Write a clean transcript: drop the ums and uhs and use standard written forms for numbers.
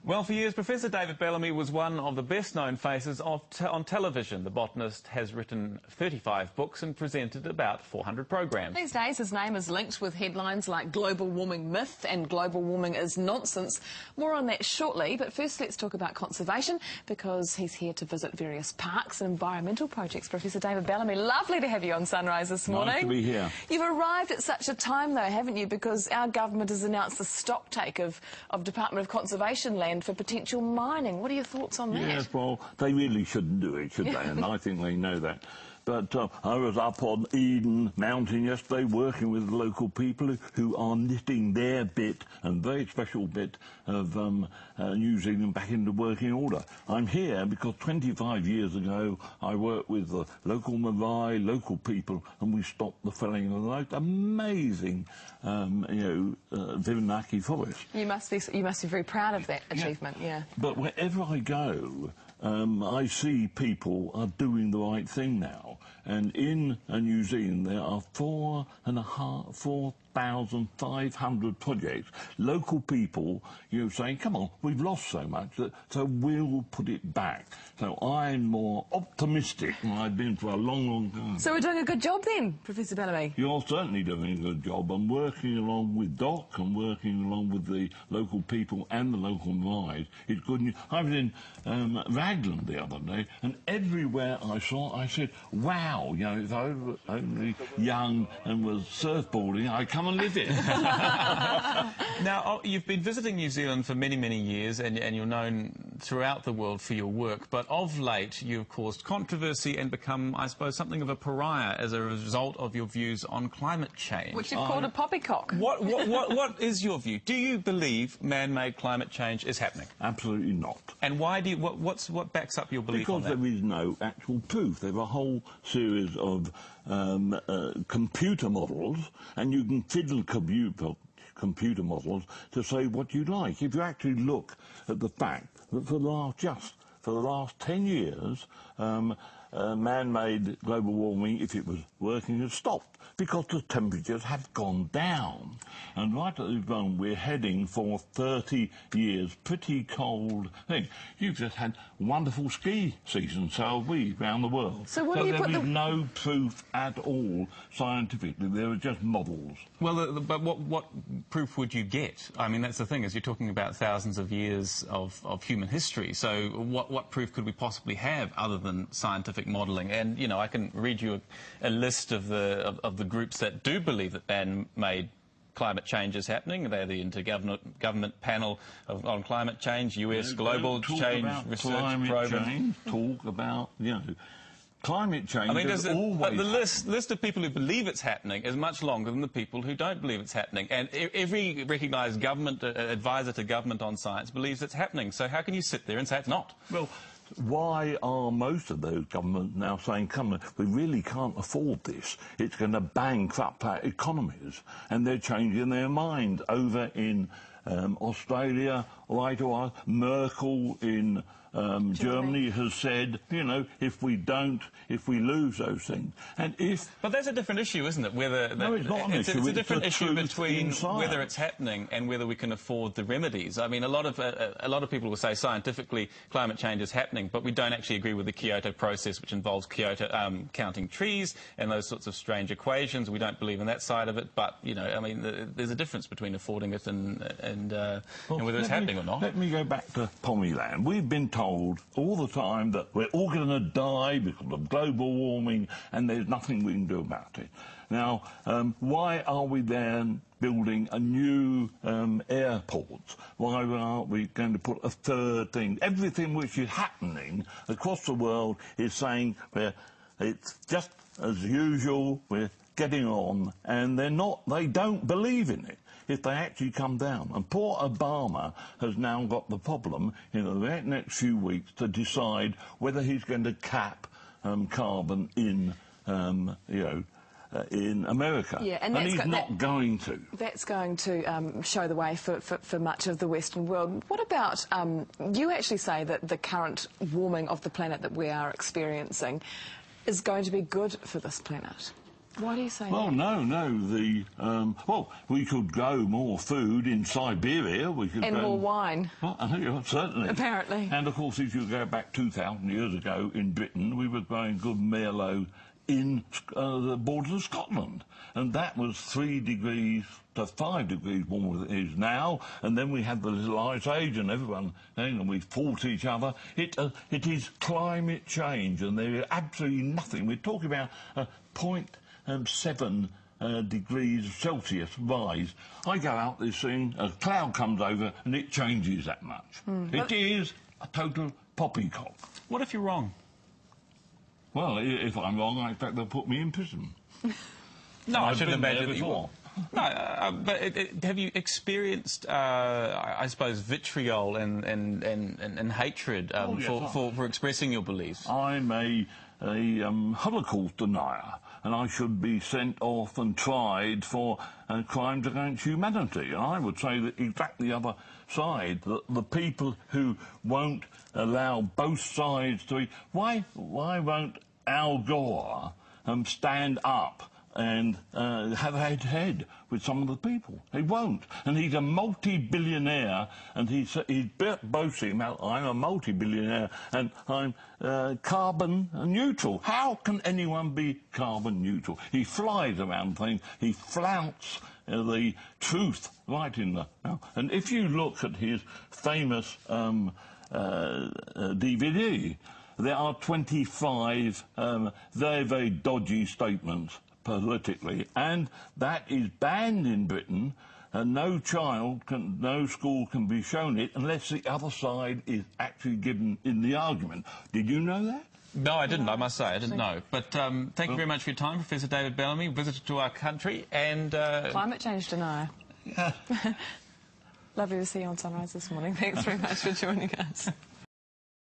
Well, for years, Professor David Bellamy was one of the best-known faces on television. The botanist has written 35 books and presented about 400 programs. These days, his name is linked with headlines like global warming myth and global warming is nonsense. More on that shortly, but first let's talk about conservation, because he's here to visit various parks and environmental projects. Professor David Bellamy, lovely to have you on Sunrise this morning. Nice to be here. You've arrived at such a time, though, haven't you, because our government has announced the stocktake of Department of Conservation land for potential mining. What are your thoughts on that? Yes, well, they really shouldn't do it, should they? And I think they know that. But I was up on Eden Mountain yesterday working with the local people who are knitting their bit, and very special bit, of New Zealand back into working order. I'm here because 25 years ago I worked with the local Marae, local people, and we stopped the felling of the most amazing, Virinaki forest. You must be very proud of that achievement, yeah. But wherever I go, I see people are doing the right thing now. And in New Zealand, there are 4,500 projects. Local people, saying, come on, we've lost so much, so we'll put it back. So I'm more optimistic than I've been for a long, long time. So we're doing a good job then, Professor Bellamy? You're certainly doing a good job. I'm working along with Doc and working along with the local people and the local Marae. It's good news. I was in Raglan the other day, and everywhere I saw, I said, wow, if I was only young and was surfboarding, I'd come and live it. Now, you've been visiting New Zealand for many, many years, and you're known throughout the world for your work, but of late you've caused controversy and become, I suppose, something of a pariah as a result of your views on climate change. Which you've called a poppycock. What is your view? Do you believe man-made climate change is happening? Absolutely not. And why do you, what backs up your belief on that? Because there is no actual proof. There are a whole series of computer models, and you can fiddle computer models to say what you like. If you actually look at the fact that for the last 10 years, man-made global warming, if it was working, has stopped because the temperatures have gone down. And right at this moment, we're heading for 30 years, pretty cold thing. You've just had wonderful ski seasons, so have we, around the world. So what do you put there is no proof at all scientifically. There are just models. Well, but what proof would you get? I mean, that's the thing, is you're talking about thousands of years of human history. So what proof could we possibly have other than scientific modelling? And, I can read you a list of the groups that do believe that man-made climate change is happening. They're the Intergovernment Panel on Climate Change, US Global Change Research Program. Talk about, climate change. I mean, but the list of people who believe it's happening is much longer than the people who don't believe it's happening. And every recognised government advisor to government on science believes it's happening. So how can you sit there and say it's not? Well, why are most of those governments now saying, come on, we really can't afford this, it's going to bankrupt our economies? And they're changing their mind. Over in Australia, right or Merkel in Germany has said, if we lose those things, and if... But that's a different issue, isn't it? No, it's not an issue. It's a different issue between whether it's happening and whether we can afford the remedies. I mean, a lot of people will say scientifically climate change is happening, but we don't actually agree with the Kyoto process, which involves counting trees and those sorts of strange equations. We don't believe in that side of it, but, I mean, there's a difference between affording it and whether it's happening or not. Let me go back to Pommyland. We've been told all the time that we're all going to die because of global warming and there's nothing we can do about it. Now, why are we then building a new airport? Why aren't we going to put a third thing? Everything which is happening across the world is saying it's just as usual, we're getting on, and they don't believe in it if they actually come down. And poor Obama has now got the problem in the next few weeks to decide whether he's going to cap carbon in America. Yeah, and he's not going to. That's going to show the way for much of the Western world. What about, you actually say that the current warming of the planet that we are experiencing is going to be good for this planet? Why do you say Well, that? well, we could grow more food in Siberia. We could And grow more wine. Well, yeah, certainly. Apparently. And, of course, if you go back 2,000 years ago in Britain, we were growing good Merlot in the borders of Scotland. And that was 3 degrees to 5 degrees warmer than it is now. And then we had the little ice age and everyone, and we fought each other. It is climate change, and there is absolutely nothing. We're talking about 0.7 degrees Celsius rise. I go out this thing, a cloud comes over, and it changes that much. It is a total poppycock. What if you're wrong? Well, if I'm wrong, I expect they'll put me in prison. No, I I've should been there imagine that you before. will. No, but have you experienced, I suppose, vitriol and hatred for expressing your beliefs? I'm a Holocaust denier, and I should be sent off and tried for crimes against humanity. And I would say that exactly the other side, the people who won't allow both sides to be... Why won't Al Gore stand up and have a head-to-head with some of the people? He won't. And he's a multi-billionaire, and he's boasting about, I'm a multi-billionaire and I'm carbon neutral. How can anyone be carbon neutral? He flies around things, he flouts the truth right in the... And if you look at his famous DVD, there are 25 very, very dodgy statements politically, and that is banned in Britain, and no school can be shown it unless the other side is actually given in the argument. Did you know that? No, I didn't, I must say, I didn't know. But thank you very much for your time, Professor David Bellamy, visitor to our country, and... Climate change denier. Lovely to see you on Sunrise this morning. Thanks very much for joining us.